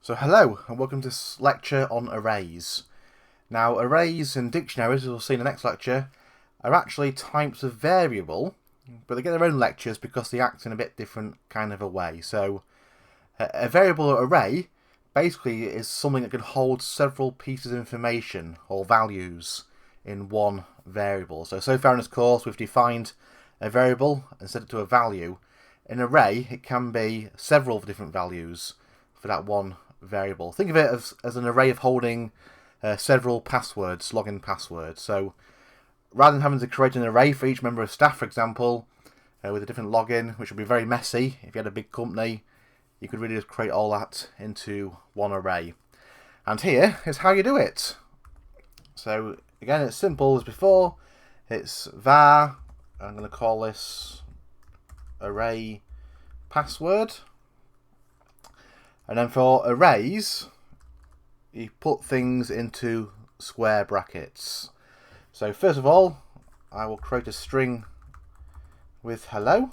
So hello and welcome to this lecture on arrays. Now arrays and dictionaries, as we'll see in the next lecture, are actually types of variable, but they get their own lectures because they act in a bit different kind of a way. So a variable array basically is something that can hold several pieces of information or values in one variable. So far in this course we've defined a variable and set it to a value. In an array it can be several different values for that one variable. Think of it as an array of holding several passwords, login passwords. So rather than having to create an array for each member of staff, for example, with a different login, which would be very messy if you had a big company, you could really just create all that into one array. And here is how you do it. So again, it's simple as before. It's var, I'm going to call this array password. And then for arrays, you put things into square brackets. So first of all, I will create a string with hello.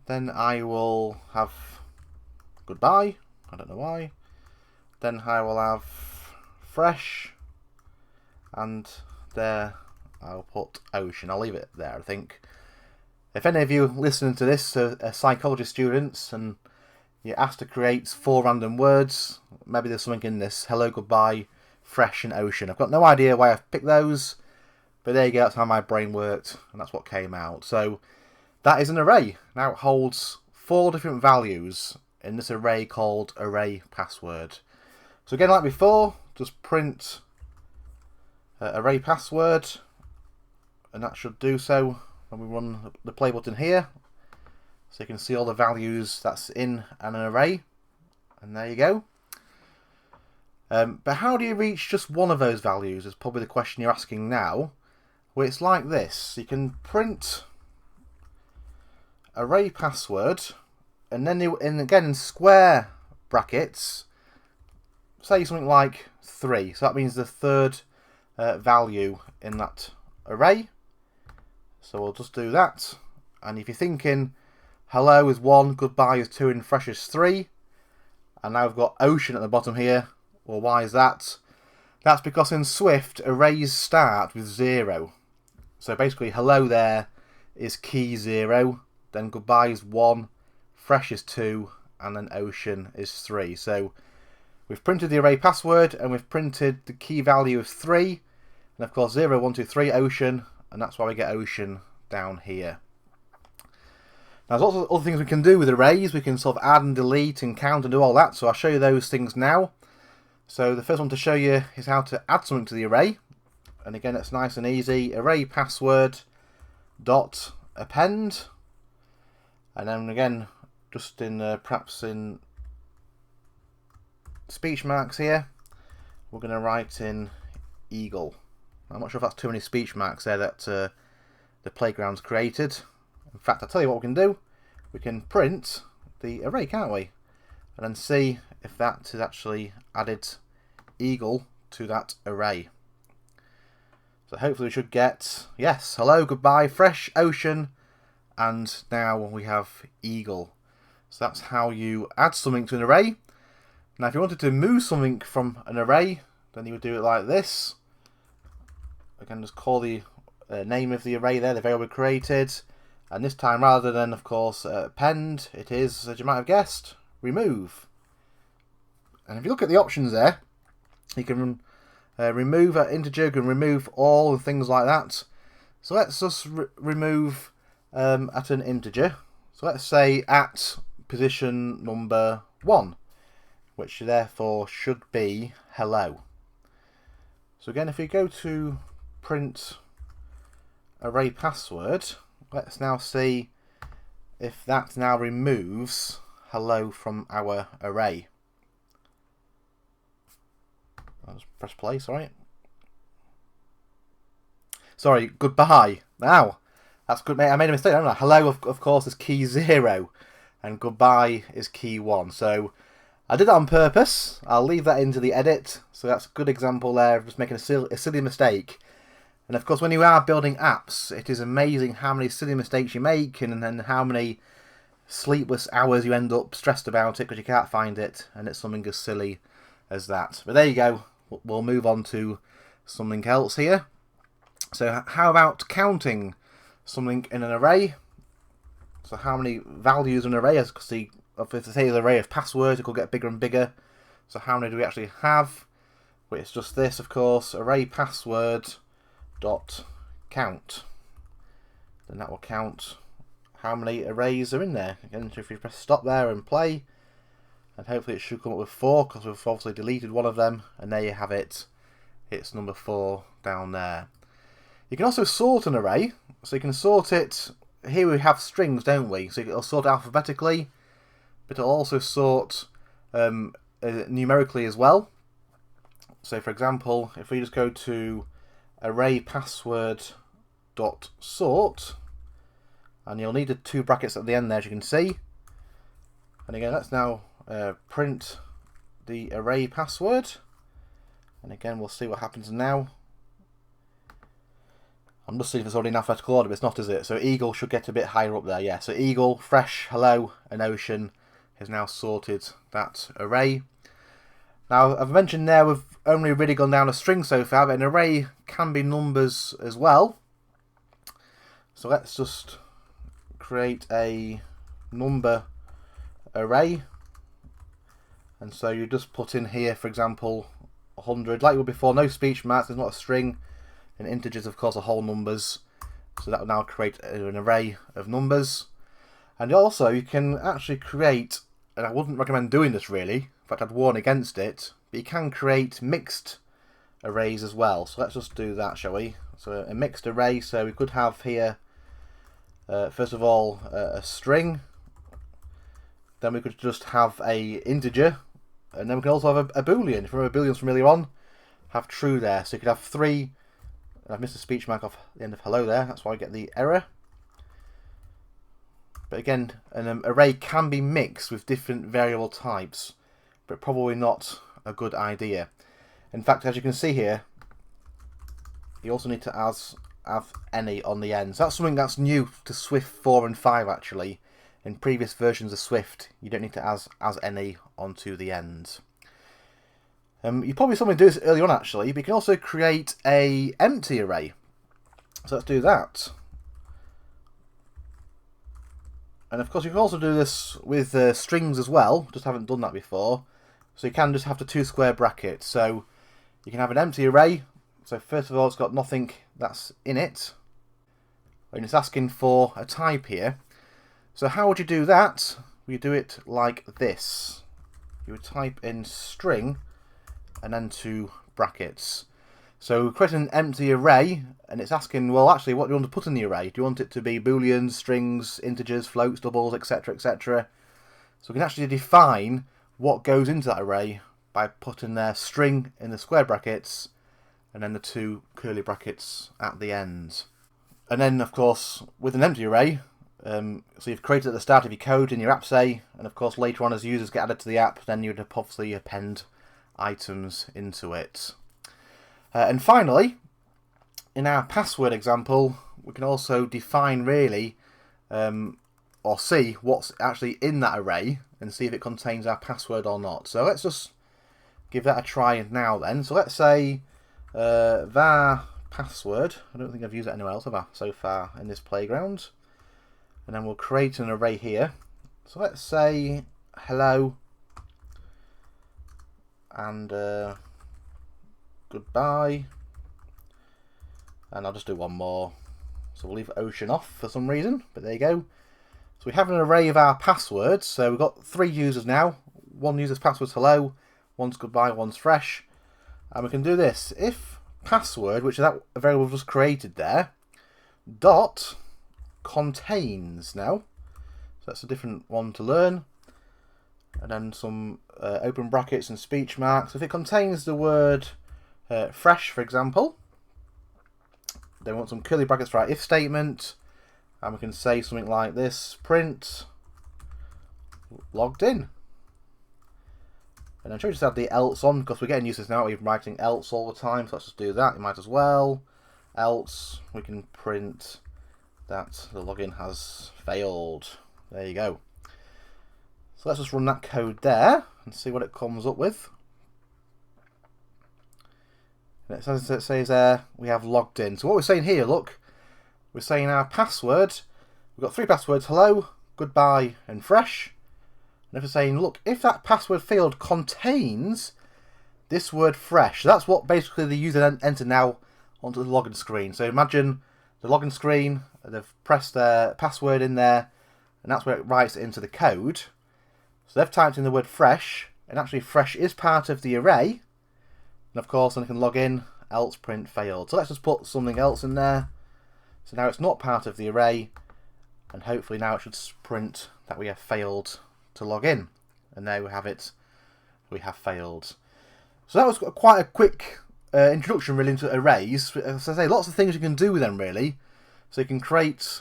Then I will have goodbye, I don't know why. Then I will have fresh, and there I'll put ocean. I'll leave it there, I think. If any of you listening to this are psychology students and you're asked to create 4 random words, maybe there's something in this: hello, goodbye, fresh and ocean. I've got no idea why I've picked those, but there you go, that's how my brain worked and that's what came out. So that is an array. Now it holds 4 different values in this array called array password. So again, like before, just print array password, and that should do so when we run the play button here. So you can see all the values that's in an array, and there you go. But how do you reach just one of those values is probably the question you're asking now. Well, it's like this. You can print array password, and then again in square brackets, say something like 3. So that means the third value in that array. So we'll just do that. And if you're thinking hello is 1, goodbye is 2, and fresh is 3, and now we've got ocean at the bottom here. Well, why is that? That's because in Swift arrays start with 0. So basically hello there is key 0, then goodbye is 1, fresh is 2, and then ocean is 3. So we've printed the array password and we've printed the key value of 3, and of course 0, 1, 2, 3 ocean, and that's why we get ocean down here. Now there's lots of other things we can do with arrays. We can sort of add and delete and count and do all that, so I'll show you those things now. So the first one to show you is how to add something to the array, and again it's nice and easy. Array password dot append, and then again just in perhaps in speech marks here, we're going to write in eagle. I'm not sure if that's too many speech marks there that the playground's created. In fact, I'll tell you what we can do. We can print the array, can't we? And then see if that has actually added eagle to that array. So hopefully we should get, yes, hello, goodbye, fresh, ocean, and now we have eagle. So that's how you add something to an array. Now if you wanted to move something from an array, then you would do it like this. Again, just call the name of the array there, the variable created. And this time, rather than, of course, append, it is, as you might have guessed, remove. And if you look at the options there, you can remove an integer, you can remove all and things like that. So let's just remove at an integer. So let's say at position number 1, which therefore should be hello. So again, if you go to print array password, let's now see if that now removes hello from our array. I'll just press play, sorry, goodbye. Now, that's good, mate. I made a mistake, haven't I? Hello, of course, is key 0, and goodbye is key 1. So I did that on purpose. I'll leave that into the edit. So that's a good example there of just making a silly mistake. And of course, when you are building apps, it is amazing how many silly mistakes you make and how many sleepless hours you end up stressed about it because you can't find it, and it's something as silly as that. But there you go. We'll move on to something else here. So how about counting something in an array? So how many values in an array? As you can see, if it's an array of passwords, it could get bigger and bigger. So how many do we actually have? Well, it's just this, of course, array password dot count. Then that will count how many arrays are in there. Again, if you press stop there and play, and hopefully it should come up with 4 because we've obviously deleted one of them, and there you have it. It's number 4 down there. You can also sort an array, so you can sort it. Here we have strings, don't we? So it'll sort alphabetically, but it'll also sort numerically as well. So for example, if we just go to array password dot sort, and you'll need the 2 brackets at the end there, as you can see. And again, let's now print the array password, and again we'll see what happens now. I'm just seeing if it's already in alphabetical order, but it's not, is it? So Eagle should get a bit higher up there, yeah. So Eagle, Fresh, Hello, and Ocean has now sorted that array. Now, I've mentioned there we've only really gone down a string so far, but an array can be numbers as well. So let's just create a number array. And so you just put in here, for example, 100. Like we did before, no speech marks, there's not a string. And integers, of course, are whole numbers. So that will now create an array of numbers. And also, you can actually create, and I wouldn't recommend doing this really, in fact I'd warn against it, but you can create mixed arrays as well. So let's just do that, shall we? So a mixed array, so we could have here, first of all, a string. Then we could just have a integer, and then we can also have a boolean. If you remember booleans from earlier on, have true there. So you could have 3. I've missed a speech mark off the end of hello there, that's why I get the error. But again, an array can be mixed with different variable types, but probably not a good idea. In fact, as you can see here, you also need to have any on the end. So that's something that's new to Swift 4 and 5 actually. In previous versions of Swift, you don't need to as any onto the end. You probably saw me do this early on actually, but you can also create a empty array. So let's do that. And of course you can also do this with strings as well, just haven't done that before. So you can just have the 2 square brackets. So you can have an empty array. So first of all, it's got nothing that's in it. And it's asking for a type here. So how would you do that? We do it like this. You would type in string and then 2 brackets. So we're creating an empty array, and it's asking, well, actually, what do you want to put in the array? Do you want it to be booleans, strings, integers, floats, doubles, etc., etc.? So we can actually define what goes into that array by putting their string in the square brackets and then the 2 curly brackets at the end. And then, of course, with an empty array, so you've created at the start of your code in your app, say, and of course later on as users get added to the app, then you'd obviously append items into it. And finally, in our password example, we can also define really, or see what's actually in that array and see if it contains our password or not. So let's just give that a try now then. So let's say var password. I don't think I've used it anywhere else, have I, so far in this playground. And then we'll create an array here. So let's say hello and goodbye, and I'll just do one more. So we'll leave ocean off for some reason, but there you go. So we have an array of our passwords. So we've got 3 users now. One user's password's hello, one's goodbye, one's fresh. And we can do this. If password, which is that variable we've just created there, dot contains now. So that's a different one to learn. And then some open brackets and speech marks. If it contains the word fresh, for example, then we want some curly brackets for our if statement. And we can say something like this: print logged in. And I'm sure we just have the else on because we're getting used to this now. We're writing else all the time, so let's just do that. You might as well. Else, we can print that the login has failed. There you go. So let's just run that code there and see what it comes up with. And it says we have logged in. So what we're saying here, look, we're saying our password. We've got 3 passwords: hello, goodbye, and fresh. And if we're saying, look, if that password field contains this word fresh, so that's what basically the user entered now onto the login screen. So imagine the login screen, they've pressed their password in there, and that's where it writes it into the code. So they've typed in the word fresh, and actually fresh is part of the array. And of course, then I can log in, else print failed. So let's just put something else in there. So now it's not part of the array, and hopefully now it should print that we have failed to log in. And there we have it, we have failed. So that was quite a quick introduction really into arrays. As I say, lots of things you can do with them really. So you can create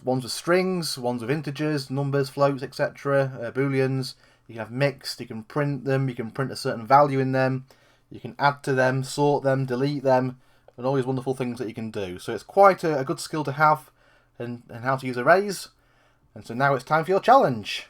ones with strings, ones with integers, numbers, floats, etc., booleans. You can have mixed, you can print them, you can print a certain value in them, you can add to them, sort them, delete them, and all these wonderful things that you can do. So it's quite a good skill to have and how to use arrays. And so now it's time for your challenge.